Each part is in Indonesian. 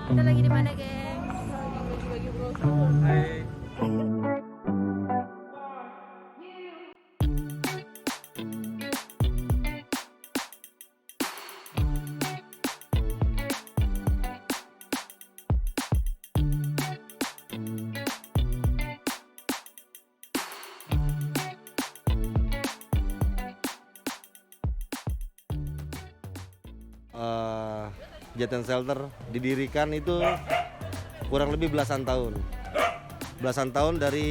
Kita lagi di mana, geng? Bagi-bagi brosur. Hai. Kejahatan shelter didirikan itu kurang lebih belasan tahun. Belasan tahun dari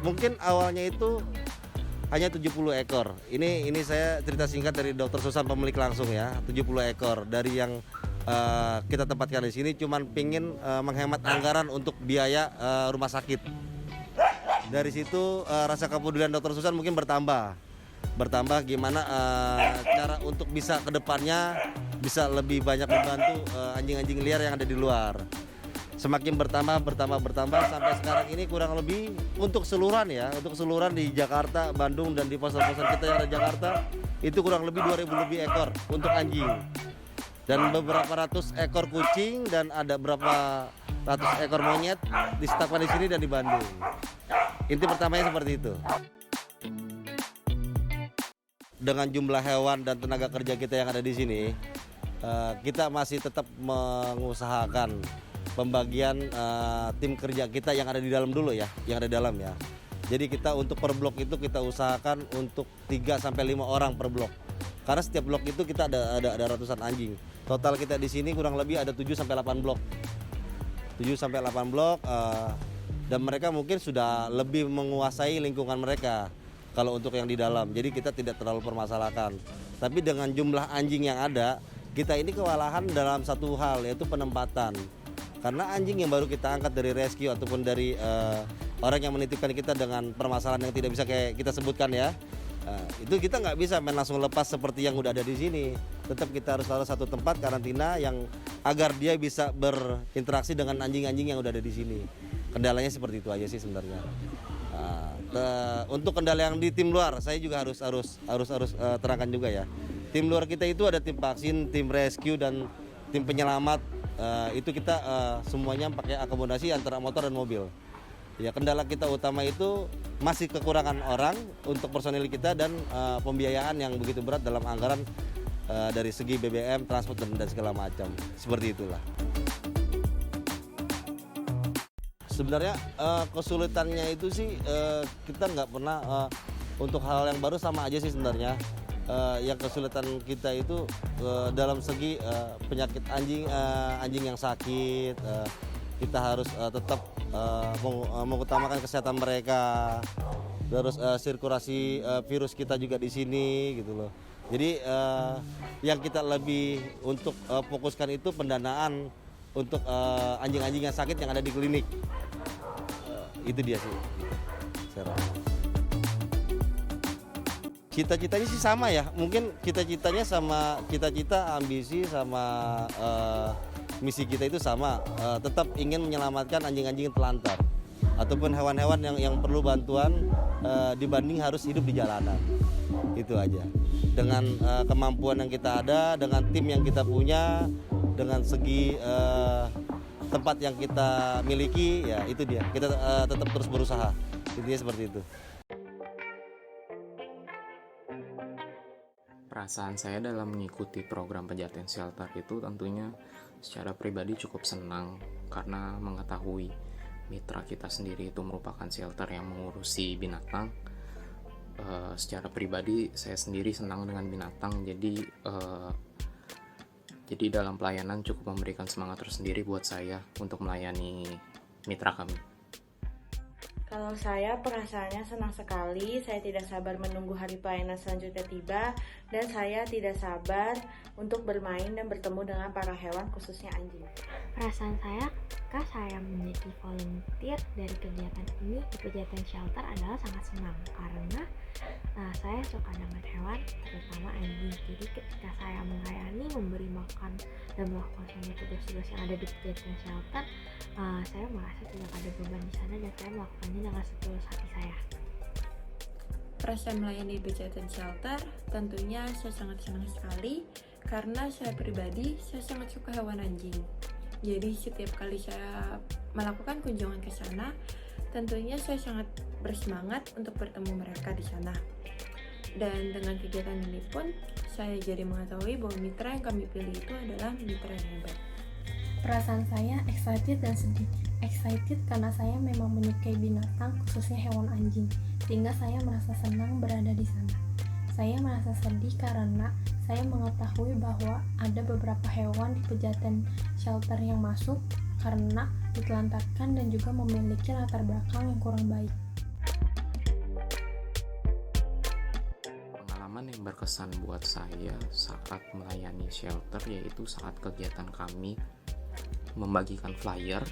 mungkin awalnya itu hanya 70 ekor. Ini saya cerita singkat dari Dokter Susan pemilik langsung ya. 70 ekor dari yang kita tempatkan di sini cuman pingin menghemat anggaran untuk biaya rumah sakit. Dari situ rasa kepedulian Dokter Susan mungkin bertambah gimana cara untuk bisa kedepannya bisa lebih banyak membantu anjing-anjing liar yang ada di luar. Semakin bertambah sampai sekarang ini kurang lebih untuk keseluruhan di Jakarta, Bandung dan di pasar-pasar kita yang ada di Jakarta itu kurang lebih 2.000 lebih ekor untuk anjing dan beberapa ratus ekor kucing dan ada berapa ratus ekor monyet disetapkan di sini dan di Bandung. Inti pertamanya seperti itu. Dengan jumlah hewan dan tenaga kerja kita yang ada di sini, kita masih tetap mengusahakan pembagian tim kerja kita yang ada di dalam dulu ya, yang ada di dalam ya. Jadi kita untuk per blok itu kita usahakan untuk 3 sampai 5 orang per blok. Karena setiap blok itu kita ada ratusan anjing. Total kita di sini kurang lebih ada 7 sampai 8 blok. 7 sampai 8 blok dan mereka mungkin sudah lebih menguasai lingkungan mereka kalau untuk yang di dalam. Jadi kita tidak terlalu permasalahkan. Tapi dengan jumlah anjing yang ada, kita ini kewalahan dalam satu hal yaitu penempatan. Karena anjing yang baru kita angkat dari rescue ataupun dari orang yang menitipkan kita dengan permasalahan yang tidak bisa kayak kita sebutkan ya, itu kita nggak bisa main langsung lepas seperti yang udah ada di sini. Tetap kita harus taruh satu tempat karantina yang agar dia bisa berinteraksi dengan anjing-anjing yang udah ada di sini. Kendalanya seperti itu aja sih sebenarnya. Untuk kendala yang di tim luar, saya juga harus terangkan juga ya. Tim luar kita itu ada tim vaksin, tim rescue dan tim penyelamat. Itu kita semuanya pakai akomodasi antara motor dan mobil. Ya kendala kita utama itu masih kekurangan orang untuk personil kita dan pembiayaan yang begitu berat dalam anggaran dari segi BBM, transport dan segala macam. Seperti itulah. Sebenarnya kesulitannya itu sih kita nggak pernah untuk hal yang baru sama aja sih sebenarnya. Yang kesulitan kita itu dalam segi penyakit anjing yang sakit, kita harus tetap mengutamakan kesehatan mereka. Terus sirkulasi virus kita juga di sini gitu loh. Jadi yang kita lebih untuk fokuskan itu pendanaan untuk anjing-anjing yang sakit yang ada di klinik. Itu dia sih. Cita-citanya sih sama ya, mungkin cita-citanya sama cita-cita, ambisi sama misi kita itu sama, tetap ingin menyelamatkan anjing-anjing telantar ataupun hewan-hewan yang perlu bantuan dibanding harus hidup di jalanan. Itu aja. Dengan kemampuan yang kita ada, dengan tim yang kita punya, dengan segi tempat yang kita miliki, ya itu dia. Kita tetap terus berusaha. Intinya seperti itu. Perasaan saya dalam mengikuti program pejaten shelter itu tentunya secara pribadi cukup senang karena mengetahui mitra kita sendiri itu merupakan shelter yang mengurusi binatang. Secara pribadi saya sendiri senang dengan binatang, jadi dalam pelayanan cukup memberikan semangat tersendiri buat saya untuk melayani mitra kami. Kalau saya perasaannya senang sekali, saya tidak sabar menunggu hari pelayanan selanjutnya tiba, dan saya tidak sabar untuk bermain dan bertemu dengan para hewan khususnya anjing. Perasaan saya ketika saya menjadi volunteer dari kegiatan ini di pejaten shelter adalah sangat senang karena saya suka dengan hewan, terutama anjing. Jadi ketika saya melayani, memberi makan dan melakukan semua tugas-tugas yang ada di pejaten shelter, saya merasa tidak ada beban di sana dan saya melakukannya dengan setulus hati saya. Perasaan melayani di pejaten shelter tentunya saya sangat senang sekali karena saya pribadi saya sangat suka hewan anjing. Jadi setiap kali saya melakukan kunjungan ke sana, tentunya saya sangat bersemangat untuk bertemu mereka di sana. Dan dengan kegiatan ini pun, saya jadi mengetahui bahwa mitra yang kami pilih itu adalah mitra yang hebat. Perasaan saya excited dan sedih. Excited karena saya memang menyukai binatang, khususnya hewan anjing, sehingga saya merasa senang berada di sana. Saya merasa sedih karena saya mengetahui bahwa ada beberapa hewan di Pejaten Shelter yang masuk karena ditelantarkan dan juga memiliki latar belakang yang kurang baik. Pengalaman yang berkesan buat saya saat melayani shelter yaitu saat kegiatan kami membagikan flyer,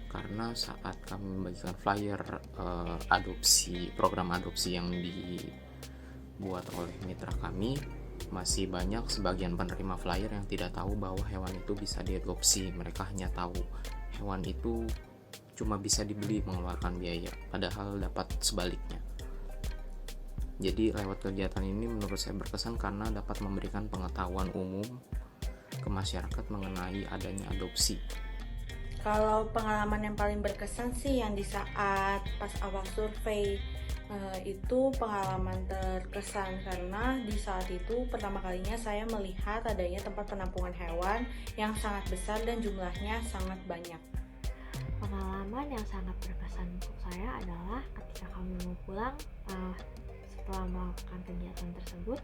karena saat kami membagikan flyer program adopsi yang dibuat oleh mitra kami, masih banyak sebagian penerima flyer yang tidak tahu bahwa hewan itu bisa diadopsi. Mereka hanya tahu hewan itu cuma bisa dibeli mengeluarkan biaya, padahal dapat sebaliknya. Jadi lewat kegiatan ini menurut saya berkesan karena dapat memberikan pengetahuan umum ke masyarakat mengenai adanya adopsi. Kalau pengalaman yang paling berkesan sih yang di saat pas awal survei, itu pengalaman terkesan karena di saat itu pertama kalinya saya melihat adanya tempat penampungan hewan yang sangat besar dan jumlahnya sangat banyak. Pengalaman yang sangat berkesan untuk saya adalah ketika kami mau pulang setelah melakukan kegiatan tersebut,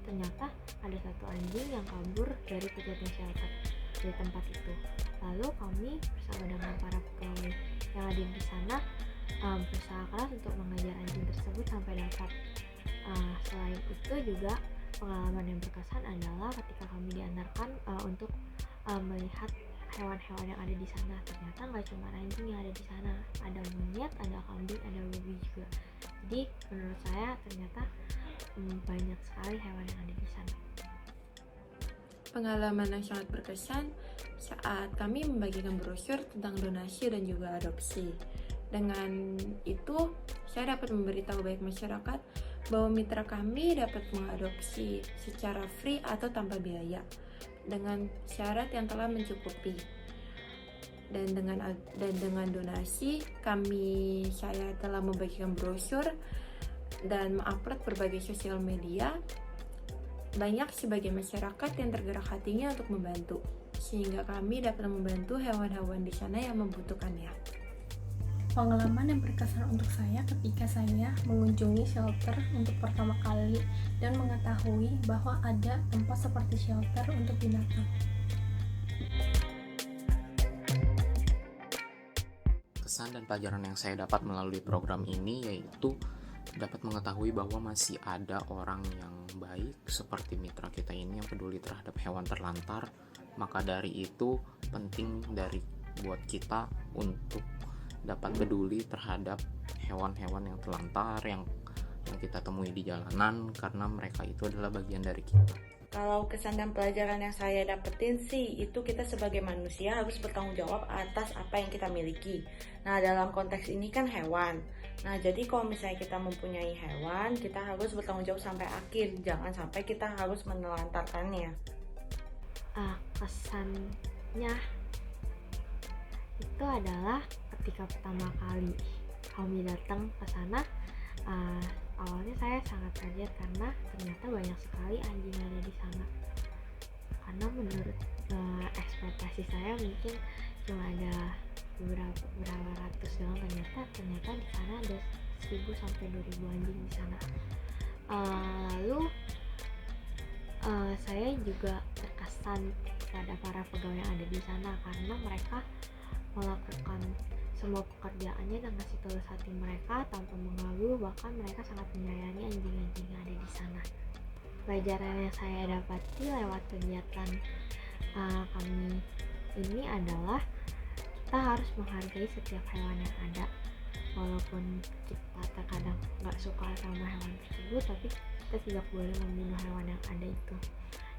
ternyata ada satu anjing yang kabur dari Pejaten Shelter dari tempat itu. Lalu kami bersama dengan para pegawai yang ada di sana berusaha keras untuk mengejar anjing tersebut sampai dapat. Selain itu juga pengalaman yang berkesan adalah ketika kami diantarkan untuk melihat hewan-hewan yang ada di sana. Ternyata nggak cuma anjing yang ada di sana, ada monyet, ada kambing, ada babi juga. Jadi menurut saya ternyata banyak sekali hewan yang ada di sana. Pengalaman yang sangat berkesan saat kami membagikan brosur tentang donasi dan juga adopsi. Dengan itu, saya dapat memberitahu baik masyarakat bahwa mitra kami dapat mengadopsi secara free atau tanpa biaya dengan syarat yang telah mencukupi. Dan dengan donasi saya telah membagikan brosur dan mengupload berbagai sosial media. Banyak sebagian masyarakat yang tergerak hatinya untuk membantu, sehingga kami dapat membantu hewan-hewan di sana yang membutuhkannya. Pengalaman yang berkesan untuk saya ketika saya mengunjungi shelter untuk pertama kali dan mengetahui bahwa ada tempat seperti shelter untuk binatang. Kesan dan pelajaran yang saya dapat melalui program ini yaitu dapat mengetahui bahwa masih ada orang yang baik seperti mitra kita ini yang peduli terhadap hewan terlantar. Maka dari itu penting buat kita untuk dapat peduli terhadap hewan-hewan yang terlantar yang kita temui di jalanan, karena mereka itu adalah bagian dari kita. Kalau kesan dan pelajaran yang saya dapetin sih, itu kita sebagai manusia harus bertanggung jawab atas apa yang kita miliki. Nah, dalam konteks ini kan hewan. Nah, jadi kalau misalnya kita mempunyai hewan, kita harus bertanggung jawab sampai akhir. Jangan sampai kita harus menelantarkannya. Kesannya itu adalah ketika pertama kali kami datang ke sana, awalnya saya sangat kaget karena ternyata banyak sekali anjing yang ada di sana. Karena menurut ekspektasi saya mungkin cuma ada berapa ratus doang, ternyata di sana ada 1000 sampai 2000 anjing di sana. Lalu saya juga terkesan pada para pegawai yang ada di sana karena mereka melakukan semua pekerjaannya dengan setulus hati mereka tanpa mengeluh, bahkan mereka sangat menyayangi anjing-anjing yang ada di sana. Pelajaran yang saya dapati lewat kegiatan kami ini adalah kita harus menghargai setiap hewan yang ada, walaupun kita terkadang nggak suka sama hewan tersebut, tapi kita tidak boleh membunuh hewan yang ada itu.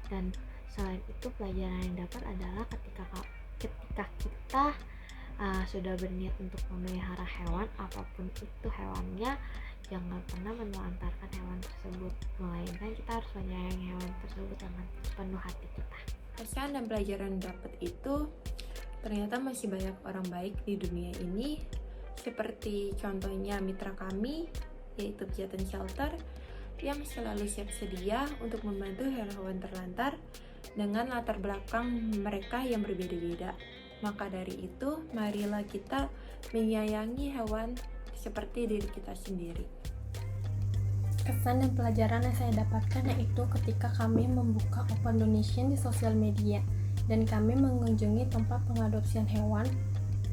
Dan selain itu pelajaran yang dapat adalah ketika kita sudah berniat untuk memelihara hewan, apapun itu hewannya, jangan pernah menelantarkan hewan tersebut, melainkan kita harus menyayangi hewan tersebut dengan sepenuh hati kita. Pesan dan pelajaran dapat itu ternyata masih banyak orang baik di dunia ini, seperti contohnya mitra kami, yaitu Pejaten Shelter, yang selalu siap sedia untuk membantu hewan-hewan terlantar dengan latar belakang mereka yang berbeda-beda. Maka dari itu, marilah kita menyayangi hewan seperti diri kita sendiri. Kesan dan pelajaran yang saya dapatkan yaitu ketika kami membuka open donation di sosial media dan kami mengunjungi tempat pengadopsian hewan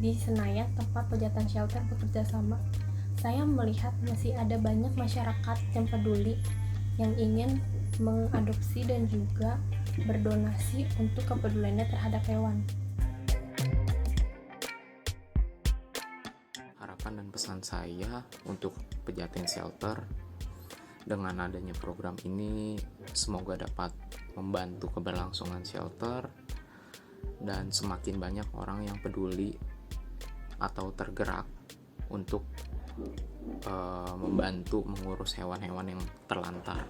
di Senayan, tempat Pejaten Shelter bekerja sama. Saya melihat masih ada banyak masyarakat yang peduli, yang ingin mengadopsi dan juga berdonasi untuk kepeduliannya terhadap hewan. Harapan dan pesan saya untuk Pejaten Shelter, dengan adanya program ini semoga dapat membantu keberlangsungan shelter dan semakin banyak orang yang peduli atau tergerak untuk membantu mengurus hewan-hewan yang terlantar.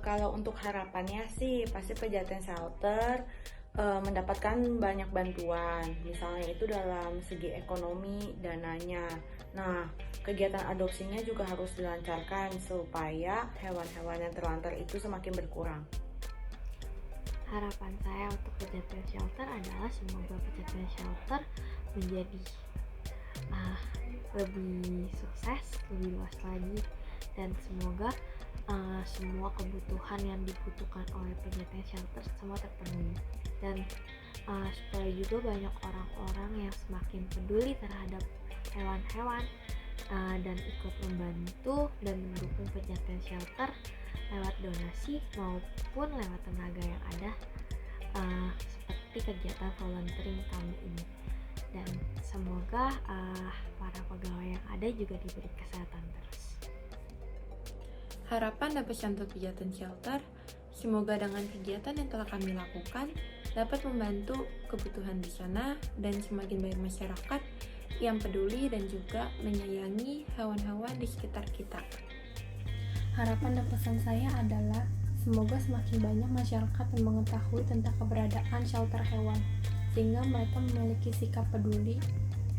Kalau untuk harapannya sih pasti Pejaten Shelter mendapatkan banyak bantuan, misalnya itu dalam segi ekonomi, dananya. Nah, kegiatan adopsinya juga harus dilancarkan supaya hewan-hewan yang terlantar itu semakin berkurang. Harapan saya untuk Pejaten Shelter adalah semoga Pejaten Shelter menjadi lebih sukses, lebih luas lagi, dan semoga semua kebutuhan yang dibutuhkan oleh Pejaten Shelter semua terpenuhi, dan supaya juga banyak orang-orang yang semakin peduli terhadap hewan-hewan dan ikut membantu dan mendukung Pejaten Shelter lewat donasi maupun lewat tenaga yang ada, seperti kegiatan volunteering kami ini. Dan semoga para pegawai yang ada juga diberi kesehatan terus. Harapan dan pesan untuk Pejaten Shelter, semoga dengan kegiatan yang telah kami lakukan dapat membantu kebutuhan di sana dan semakin banyak masyarakat yang peduli dan juga menyayangi hewan-hewan di sekitar kita. Harapan dan pesan saya adalah semoga semakin banyak masyarakat yang mengetahui tentang keberadaan shelter hewan, sehingga mereka memiliki sikap peduli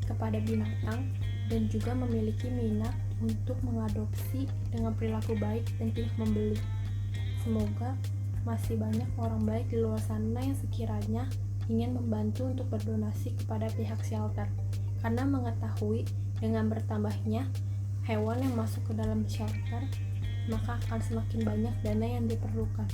kepada binatang dan juga memiliki minat untuk mengadopsi dengan perilaku baik dan tidak membeli. Semoga masih banyak orang baik di luar sana yang sekiranya ingin membantu untuk berdonasi kepada pihak shelter, karena mengetahui dengan bertambahnya hewan yang masuk ke dalam shelter, maka akan semakin banyak dana yang diperlukan.